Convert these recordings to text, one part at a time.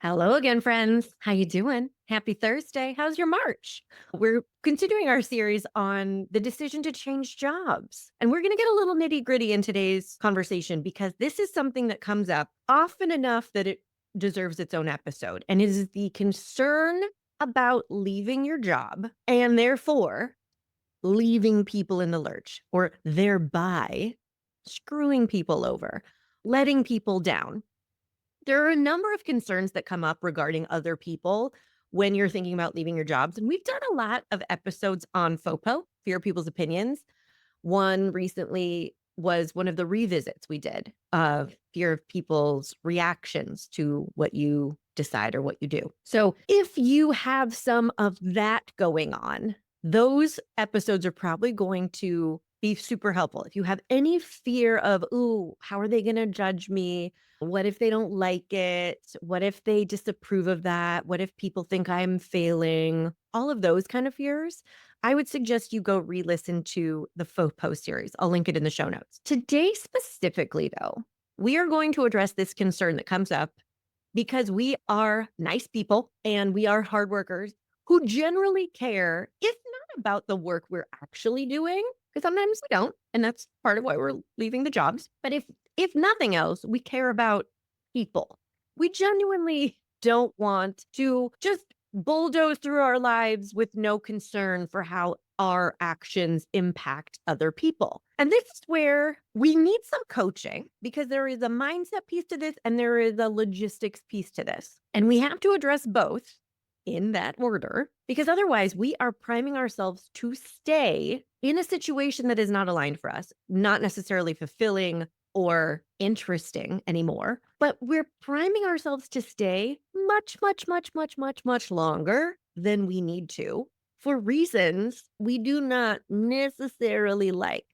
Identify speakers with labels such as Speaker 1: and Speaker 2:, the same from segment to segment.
Speaker 1: Hello again, friends. How you doing? Happy Thursday. How's your March? We're continuing our series on the decision to change jobs. And we're going to get a little nitty-gritty in today's conversation because this is something that comes up often enough that it deserves its own episode. And it is the concern about leaving your job and therefore leaving people in the lurch or thereby screwing people over, letting people down. There are a number of concerns that come up regarding other people when you're thinking about leaving your jobs. And we've done a lot of episodes on FOPO, fear of people's opinions. One recently was one of the revisits we did of fear of people's reactions to what you decide or what you do. So if you have some of that going on, those episodes are probably going to be super helpful. If you have any fear of, ooh, how are they going to judge me? What if they don't like it? What if they disapprove of that? What if people think I'm failing? All of those kind of fears. I would suggest you go re-listen to the FOPO series. I'll link it in the show notes. Today specifically, though, we are going to address this concern that comes up because we are nice people and we are hard workers who generally care, if not about the work we're actually doing, because sometimes we don't, and that's part of why we're leaving the jobs. But if nothing else, we care about people. We genuinely don't want to just bulldoze through our lives with no concern for how our actions impact other people. And this is where we need some coaching because there is a mindset piece to this and there is a logistics piece to this. And we have to address both in that order because otherwise we are priming ourselves to stay in a situation that is not aligned for us, not necessarily fulfilling or interesting anymore, but we're priming ourselves to stay much longer than we need to for reasons we do not necessarily like.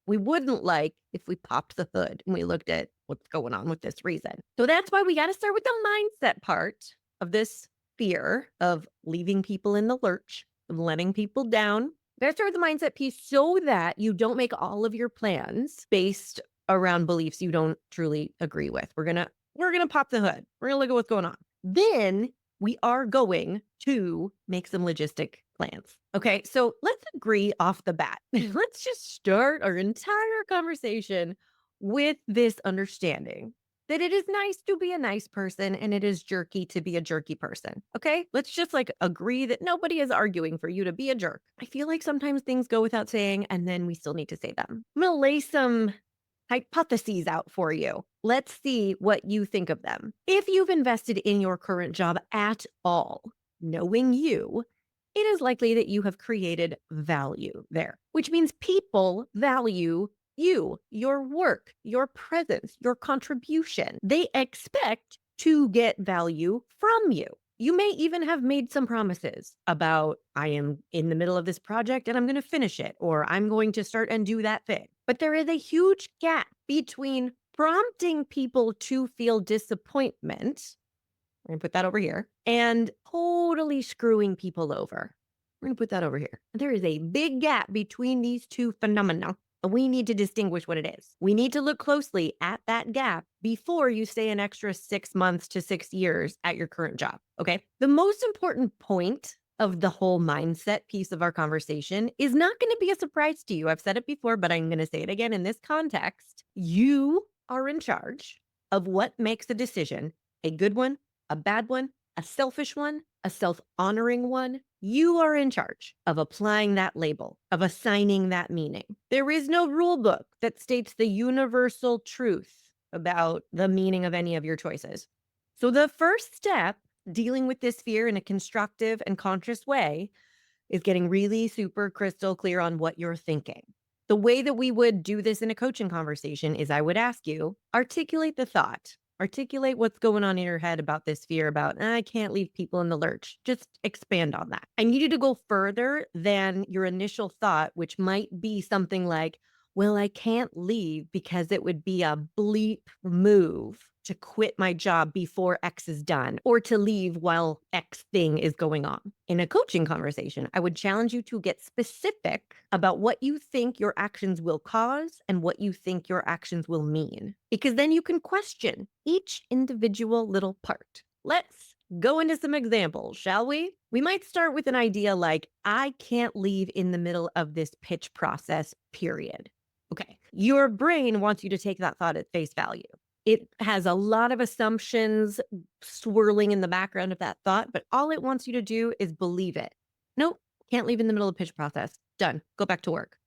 Speaker 1: We wouldn't like if we popped the hood and we looked at what's going on with this reason. So that's why we got to start with the mindset part of this fear of leaving people in the lurch, of letting people down. Got to start with the mindset piece so that you don't make all of your plans based around beliefs you don't truly agree with. We're gonna pop the hood. We're gonna look at what's going on. Then we are going to make some logistic plans. Okay, so let's agree off the bat. Let's just start our entire conversation with this understanding that it is nice to be a nice person and it is jerky to be a jerky person. Okay, let's just agree that nobody is arguing for you to be a jerk. I feel like sometimes things go without saying and then we still need to say them. I'm gonna lay some hypotheses out for you. Let's see what you think of them. If you've invested in your current job at all, knowing you, it is likely that you have created value there, which means people value you, your work, your presence, your contribution. They expect to get value from you. You may even have made some promises about, I am in the middle of this project and I'm going to finish it, or I'm going to start and do that thing. But there is a huge gap between prompting people to feel disappointment. We're going to put that over here and totally screwing people over. We're going to put that over here. There is a big gap between these two phenomena. We need to distinguish what it is. We need to look closely at that gap before you stay an extra 6 months to 6 years at your current job. Okay. The most important point of the whole mindset piece of our conversation is not going to be a surprise to you. I've said it before, but I'm going to say it again in this context. You are in charge of what makes a decision a good one, a bad one, a selfish one, a self-honoring one. You are in charge of applying that label, of assigning that meaning. There is no rule book that states the universal truth about the meaning of any of your choices. So the first step dealing with this fear in a constructive and conscious way is getting really super crystal clear on what you're thinking. The way that we would do this in a coaching conversation is I would ask you, articulate the thought. Articulate what's going on in your head about this fear about, I can't leave people in the lurch. Just expand on that. I need you to go further than your initial thought, which might be something like, well, I can't leave because it would be a bleep move to quit my job before X is done or to leave while X thing is going on. In a coaching conversation, I would challenge you to get specific about what you think your actions will cause and what you think your actions will mean, because then you can question each individual little part. Let's go into some examples, shall we? We might start with an idea like, I can't leave in the middle of this pitch process, period. Okay. Your brain wants you to take that thought at face value. It has a lot of assumptions swirling in the background of that thought, but all it wants you to do is believe it. Nope, can't leave in the middle of the pitch process. Done. Go back to work.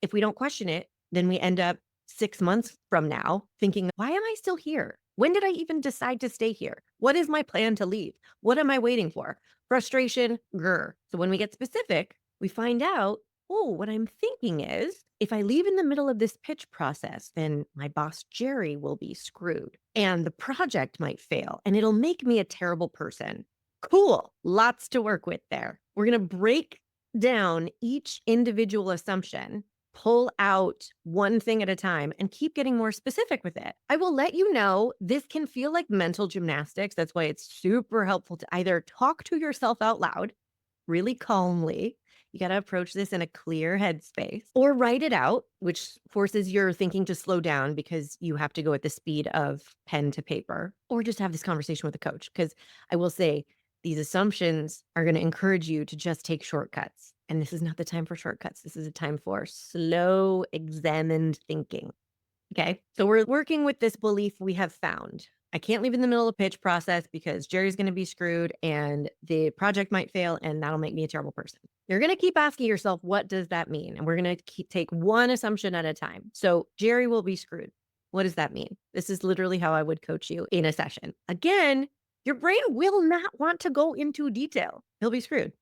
Speaker 1: If we don't question it, then we end up 6 months from now thinking, why am I still here? When did I even decide to stay here? What is my plan to leave? What am I waiting for? Frustration, grr. So when we get specific, we find out, oh, what I'm thinking is if I leave in the middle of this pitch process, then my boss, Jerry, will be screwed and the project might fail and it'll make me a terrible person. Cool. Lots to work with there. We're going to break down each individual assumption, pull out one thing at a time, and keep getting more specific with it. I will let you know this can feel like mental gymnastics. That's why it's super helpful to either talk to yourself out loud really calmly. You got to approach this in a clear headspace or write it out, which forces your thinking to slow down because you have to go at the speed of pen to paper, or just have this conversation with a coach. Because I will say, these assumptions are going to encourage you to just take shortcuts. And this is not the time for shortcuts. This is a time for slow, examined thinking. Okay. So we're working with this belief we have found. I can't leave in the middle of a pitch process because Jerry's going to be screwed and the project might fail and that'll make me a terrible person. You're going to keep asking yourself, what does that mean? And we're going to take one assumption at a time. So Jerry will be screwed. What does that mean? This is literally how I would coach you in a session. Again, your brain will not want to go into detail. He'll be screwed.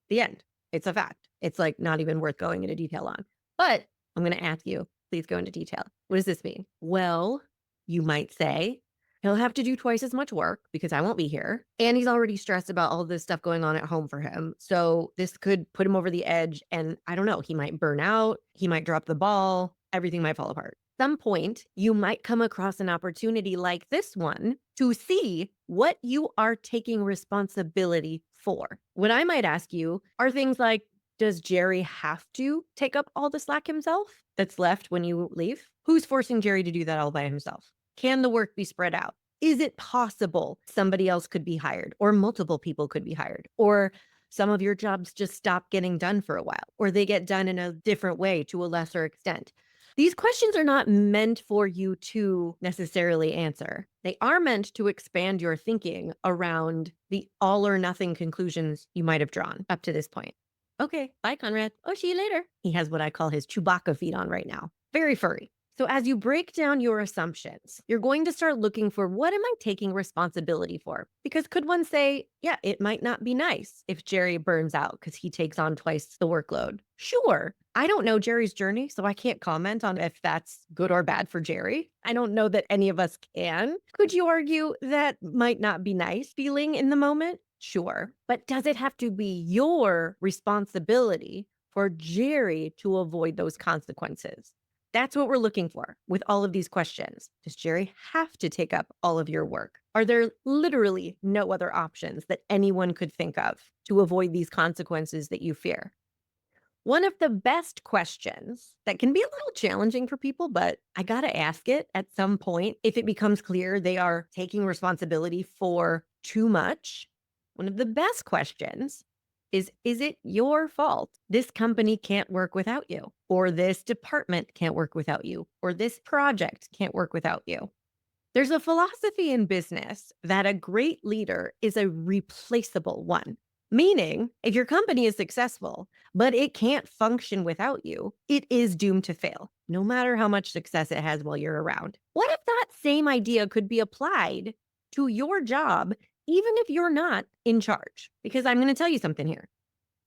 Speaker 1: The end. It's a fact. It's like not even worth going into detail on. But I'm going to ask you, please go into detail. What does this mean? Well, you might say, he'll have to do twice as much work because I won't be here. And he's already stressed about all this stuff going on at home for him. So this could put him over the edge. And I don't know, he might burn out. He might drop the ball. Everything might fall apart. Some point, you might come across an opportunity like this one to see what you are taking responsibility for. What I might ask you are things like, does Jerry have to take up all the slack himself that's left when you leave? Who's forcing Jerry to do that all by himself? Can the work be spread out? Is it possible somebody else could be hired or multiple people could be hired? Or some of your jobs just stop getting done for a while, or they get done in a different way to a lesser extent? These questions are not meant for you to necessarily answer. They are meant to expand your thinking around the all or nothing conclusions you might have drawn up to this point. Okay, bye, Conrad. Oh, see you later. He has what I call his Chewbacca feet on right now. Very furry. So as you break down your assumptions, you're going to start looking for, what am I taking responsibility for? Because could one say, yeah, it might not be nice if Jerry burns out because he takes on twice the workload. Sure. I don't know Jerry's journey, so I can't comment on if that's good or bad for Jerry. I don't know that any of us can. Could you argue that might not be nice feeling in the moment? Sure. But does it have to be your responsibility for Jerry to avoid those consequences? That's what we're looking for with all of these questions. Does Jerry have to take up all of your work? Are there literally no other options that anyone could think of to avoid these consequences that you fear? One of the best questions that can be a little challenging for people, but I got to ask it at some point if it becomes clear they are taking responsibility for too much. One of the best questions is it your fault this company can't work without you, or this department can't work without you, or this project can't work without you? There's a philosophy in business that a great leader is a replaceable one. Meaning, if your company is successful, but it can't function without you, it is doomed to fail, no matter how much success it has while you're around. What if that same idea could be applied to your job, even if you're not in charge? Because I'm going to tell you something here.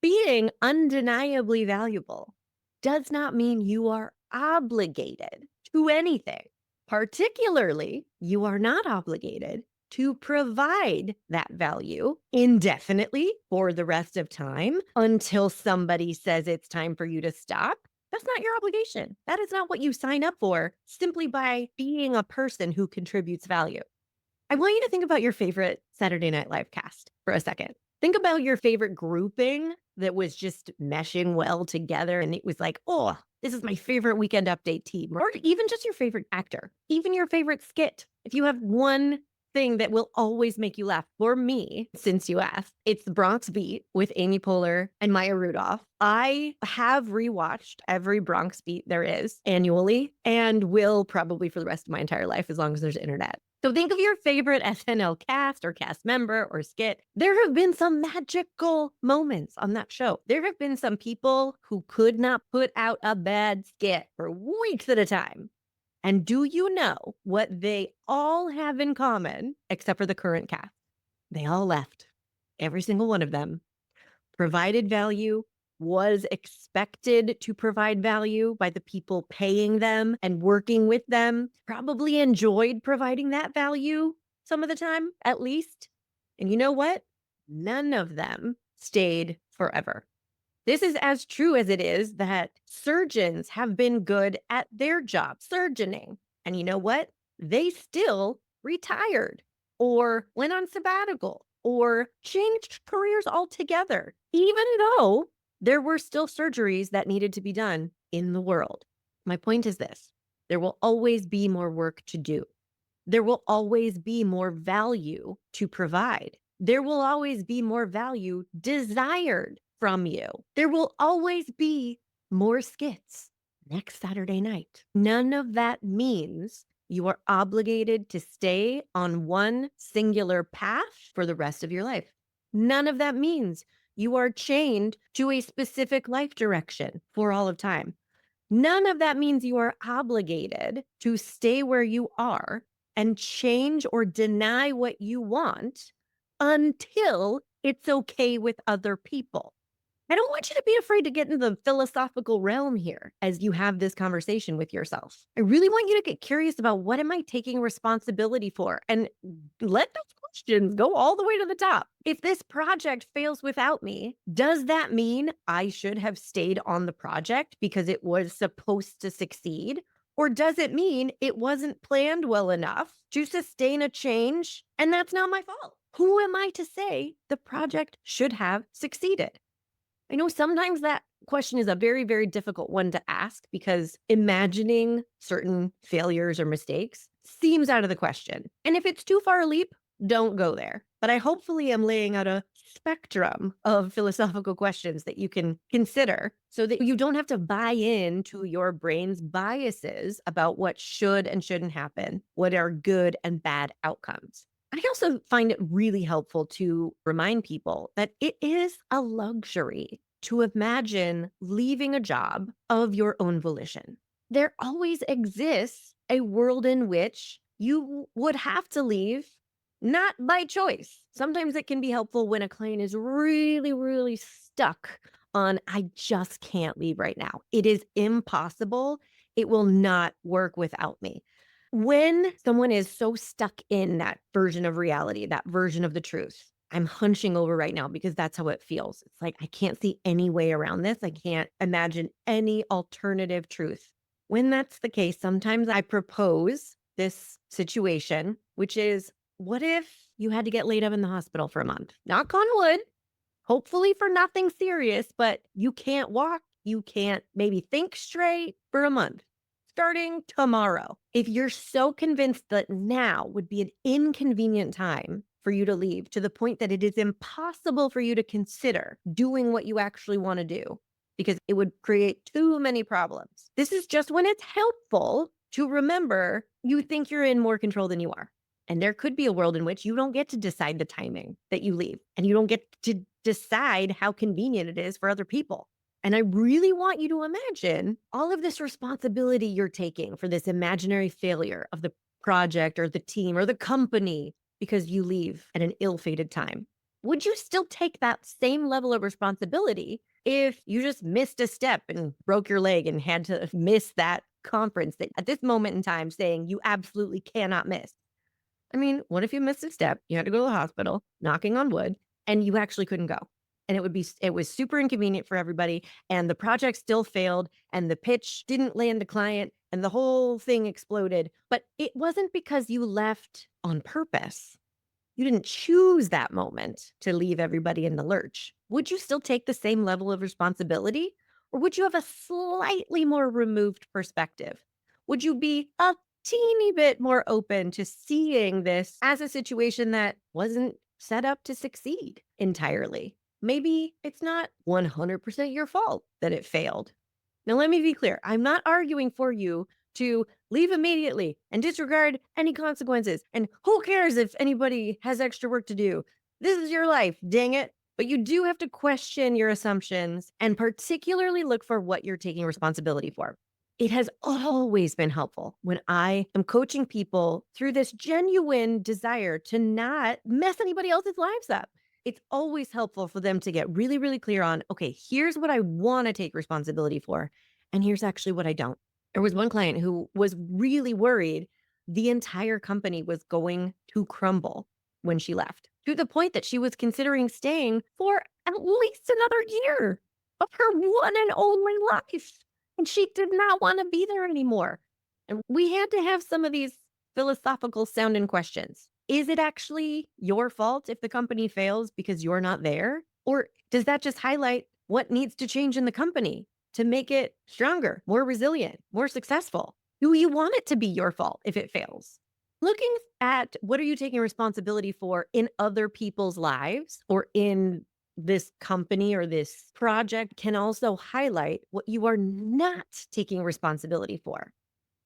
Speaker 1: Being undeniably valuable does not mean you are obligated to anything. Particularly, you are not obligated to provide that value indefinitely for the rest of time until somebody says it's time for you to stop. That's not your obligation. That is not what you sign up for simply by being a person who contributes value. I want you to think about your favorite Saturday Night Live cast for a second. Think about your favorite grouping that was just meshing well together. And it was like, oh, this is my favorite Weekend Update team. Or even just your favorite actor, even your favorite skit. If you have one thing that will always make you laugh. For me, since you asked, it's the Bronx Beat with Amy Poehler and Maya Rudolph. I have rewatched every Bronx Beat there is annually and will probably for the rest of my entire life as long as there's internet. So think of your favorite SNL cast or cast member or skit. There have been some magical moments on that show. There have been some people who could not put out a bad skit for weeks at a time. And do you know what they all have in common, except for the current cast? They all left. Every single one of them provided value, was expected to provide value by the people paying them and working with them, probably enjoyed providing that value some of the time, at least. And you know what? None of them stayed forever. This is as true as it is that surgeons have been good at their job, surgeoning. And you know what? They still retired or went on sabbatical or changed careers altogether, even though there were still surgeries that needed to be done in the world. My point is this: there will always be more work to do. There will always be more value to provide. There will always be more value desired from you. There will always be more skits next Saturday night. None of that means you are obligated to stay on one singular path for the rest of your life. None of that means you are chained to a specific life direction for all of time. None of that means you are obligated to stay where you are and change or deny what you want until it's okay with other people. I don't want you to be afraid to get into the philosophical realm here as you have this conversation with yourself. I really want you to get curious about what am I taking responsibility for and let those questions go all the way to the top. If this project fails without me, does that mean I should have stayed on the project because it was supposed to succeed? Or does it mean it wasn't planned well enough to sustain a change and that's not my fault? Who am I to say the project should have succeeded? I know sometimes that question is a very, very difficult one to ask because imagining certain failures or mistakes seems out of the question. And if it's too far a leap, don't go there. But I hopefully am laying out a spectrum of philosophical questions that you can consider so that you don't have to buy into your brain's biases about what should and shouldn't happen, what are good and bad outcomes. I also find it really helpful to remind people that it is a luxury to imagine leaving a job of your own volition. There always exists a world in which you would have to leave, not by choice. Sometimes it can be helpful when a client is really, really stuck on, I just can't leave right now. It is impossible. It will not work without me. When someone is so stuck in that version of reality, that version of the truth, I'm hunching over right now because that's how it feels. It's like, I can't see any way around this. I can't imagine any alternative truth. When that's the case, sometimes I propose this situation, which is, what if you had to get laid up in the hospital for a month? Knock on wood, hopefully for nothing serious, but you can't walk, you can't maybe think straight for a month starting tomorrow. If you're so convinced that now would be an inconvenient time for you to leave to the point that it is impossible for you to consider doing what you actually want to do because it would create too many problems. This is just when it's helpful to remember you think you're in more control than you are. And there could be a world in which you don't get to decide the timing that you leave and you don't get to decide how convenient it is for other people. And I really want you to imagine all of this responsibility you're taking for this imaginary failure of the project or the team or the company because you leave at an ill-fated time. Would you still take that same level of responsibility if you just missed a step and broke your leg and had to miss that conference that at this moment in time saying you absolutely cannot miss? I mean, what if you missed a step, you had to go to the hospital, knocking on wood, and you actually couldn't go? And it was super inconvenient for everybody, and the project still failed, and the pitch didn't land a client, and the whole thing exploded. But it wasn't because you left on purpose. You didn't choose that moment to leave everybody in the lurch. Would you still take the same level of responsibility? Or would you have a slightly more removed perspective? Would you be a teeny bit more open to seeing this as a situation that wasn't set up to succeed entirely. Maybe it's not 100% your fault that it failed. Now, let me be clear. I'm not arguing for you to leave immediately and disregard any consequences. And who cares if anybody has extra work to do? This is your life, dang it. But you do have to question your assumptions and particularly look for what you're taking responsibility for. It has always been helpful when I am coaching people through this genuine desire to not mess anybody else's lives up. It's always helpful for them to get really, really clear on, okay, here's what I want to take responsibility for. And here's actually what I don't. There was one client who was really worried the entire company was going to crumble when she left, to the point that she was considering staying for at least another year of her one and only life. And she did not want to be there anymore. And we had to have some of these philosophical sounding questions. Is it actually your fault if the company fails because you're not there? Or does that just highlight what needs to change in the company to make it stronger, more resilient, more successful? Do you want it to be your fault if it fails? Looking at what are you taking responsibility for in other people's lives or in this company or this project can also highlight what you are not taking responsibility for.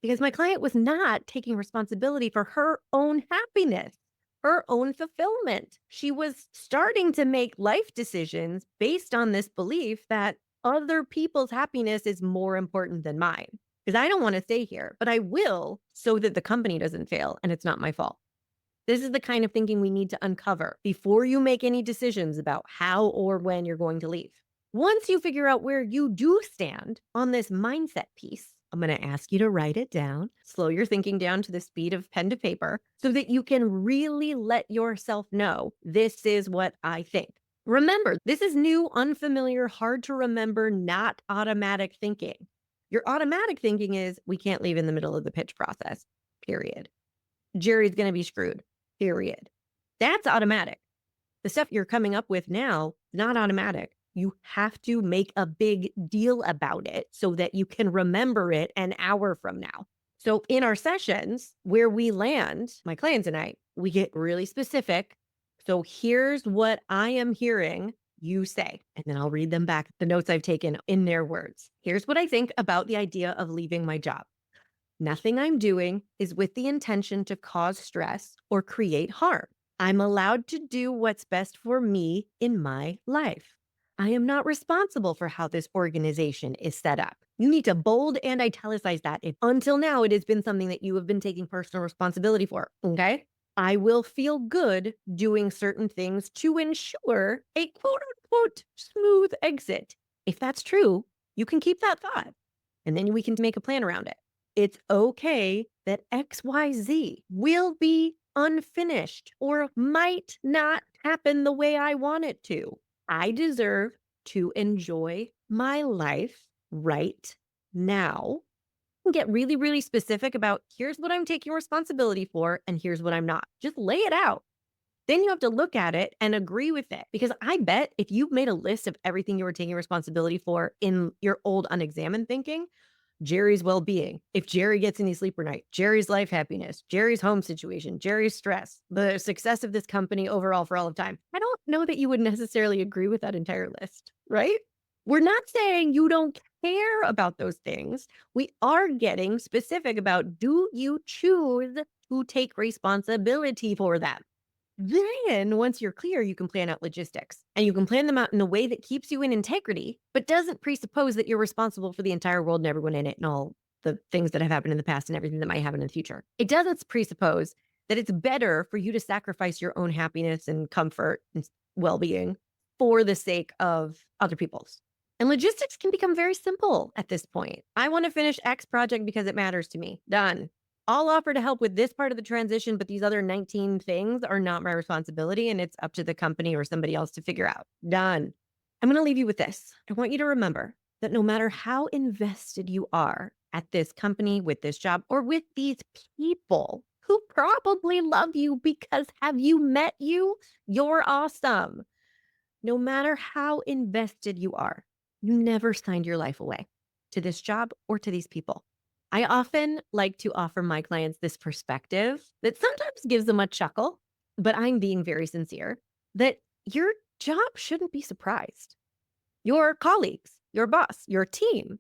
Speaker 1: Because my client was not taking responsibility for her own happiness, her own fulfillment. She was starting to make life decisions based on this belief that other people's happiness is more important than mine. Because I don't want to stay here, but I will so that the company doesn't fail and it's not my fault. This is the kind of thinking we need to uncover before you make any decisions about how or when you're going to leave. Once you figure out where you do stand on this mindset piece, I'm going to ask you to write it down, slow your thinking down to the speed of pen to paper so that you can really let yourself know this is what I think. Remember, this is new, unfamiliar, hard to remember, not automatic thinking. Your automatic thinking is we can't leave in the middle of the pitch process, period. Jerry's going to be screwed. Period. That's automatic. The stuff you're coming up with now, not automatic. You have to make a big deal about it so that you can remember it an hour from now. So in our sessions where we land, my clients and I, we get really specific. So here's what I am hearing you say, and then I'll read them back, the notes I've taken in their words. Here's what I think about the idea of leaving my job. Nothing I'm doing is with the intention to cause stress or create harm. I'm allowed to do what's best for me in my life. I am not responsible for how this organization is set up. You need to bold and italicize that. If until now it has been something that you have been taking personal responsibility for. Okay. I will feel good doing certain things to ensure a quote unquote smooth exit. If that's true, you can keep that thought and then we can make a plan around it. It's okay that XYZ will be unfinished or might not happen the way I want it to. I deserve to enjoy my life right now. Get really, really specific about here's what I'm taking responsibility for and here's what I'm not. Just lay it out. Then you have to look at it and agree with it. Because I bet if you made a list of everything you were taking responsibility for in your old unexamined thinking, Jerry's well-being, if Jerry gets any sleep per night, Jerry's life happiness, Jerry's home situation, Jerry's stress, the success of this company overall for all of time. I don't know that you would necessarily agree with that entire list, right? We're not saying you don't care about those things. We are getting specific about do you choose to take responsibility for them? Then, once you're clear, you can plan out logistics and you can plan them out in a way that keeps you in integrity, but doesn't presuppose that you're responsible for the entire world and everyone in it and all the things that have happened in the past and everything that might happen in the future. It doesn't presuppose that it's better for you to sacrifice your own happiness and comfort and well being for the sake of other people's. And logistics can become very simple at this point. I want to finish X project because it matters to me. Done. I'll offer to help with this part of the transition, but these other 19 things are not my responsibility and it's up to the company or somebody else to figure out. Done. I'm going to leave you with this. I want you to remember that no matter how invested you are at this company, with this job, or with these people who probably love you because have you met you? You're awesome. No matter how invested you are, you never signed your life away to this job or to these people. I often like to offer my clients this perspective that sometimes gives them a chuckle, but I'm being very sincere that your job shouldn't be surprised. Your colleagues, your boss, your team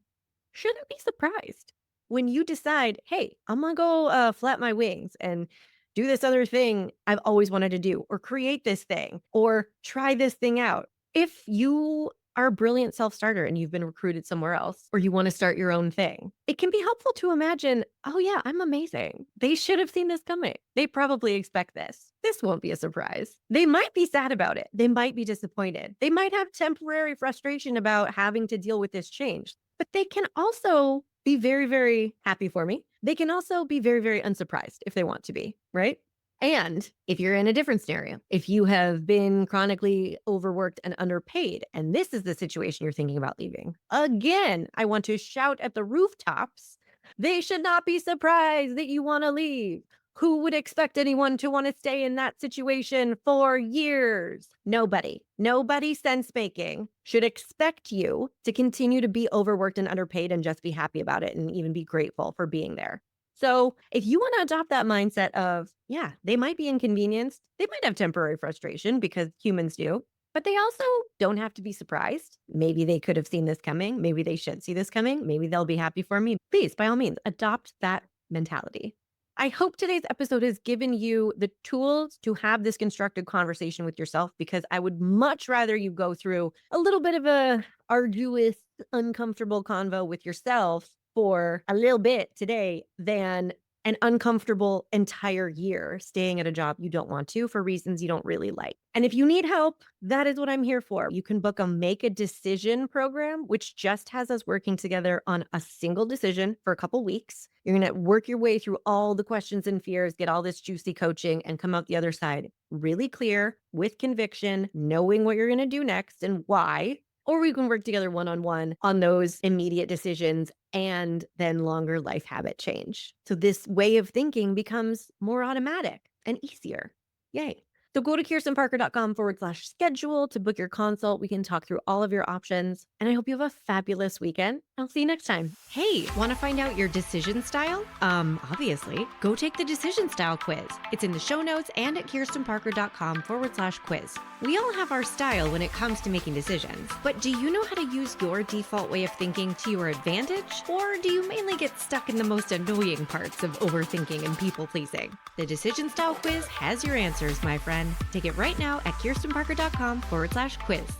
Speaker 1: shouldn't be surprised when you decide, hey, I'm gonna go flap my wings and do this other thing I've always wanted to do, or create this thing, or try this thing out. If you are a brilliant self starter and you've been recruited somewhere else, or you want to start your own thing, it can be helpful to imagine, oh, yeah, I'm amazing. They should have seen this coming. They probably expect this. This won't be a surprise. They might be sad about it. They might be disappointed. They might have temporary frustration about having to deal with this change, but they can also be very, very happy for me. They can also be very, very unsurprised if they want to be, right? And if you're in a different scenario, if you have been chronically overworked and underpaid, and this is the situation you're thinking about leaving, again, I want to shout at the rooftops, they should not be surprised that you want to leave. Who would expect anyone to want to stay in that situation for years? Nobody. Nobody sense making should expect you to continue to be overworked and underpaid and just be happy about it and even be grateful for being there. So if you want to adopt that mindset of, yeah, they might be inconvenienced, they might have temporary frustration because humans do, but they also don't have to be surprised. Maybe they could have seen this coming. Maybe they should see this coming. Maybe they'll be happy for me. Please, by all means, adopt that mentality. I hope today's episode has given you the tools to have this constructive conversation with yourself, because I would much rather you go through a little bit of a arduous, uncomfortable convo with yourself for a little bit today than an uncomfortable entire year staying at a job you don't want to for reasons you don't really like. And if you need help, that is what I'm here for. You can book a Make a Decision program, which just has us working together on a single decision for a couple weeks. You're going to work your way through all the questions and fears, get all this juicy coaching, and come out the other side really clear with conviction, knowing what you're going to do next and why. Or we can work together one-on-one on those immediate decisions and then longer life habit change. So this way of thinking becomes more automatic and easier. Yay. So go to kirstenparker.com/schedule to book your consult. We can talk through all of your options. And I hope you have a fabulous weekend. I'll see you next time. Hey, want to find out your decision style? Obviously, go take the decision style quiz. It's in the show notes and at kirstenparker.com/quiz. We all have our style when it comes to making decisions, but do you know how to use your default way of thinking to your advantage? Or do you mainly get stuck in the most annoying parts of overthinking and people pleasing? The decision style quiz has your answers, my friend. Take it right now at kirstenparker.com/quiz.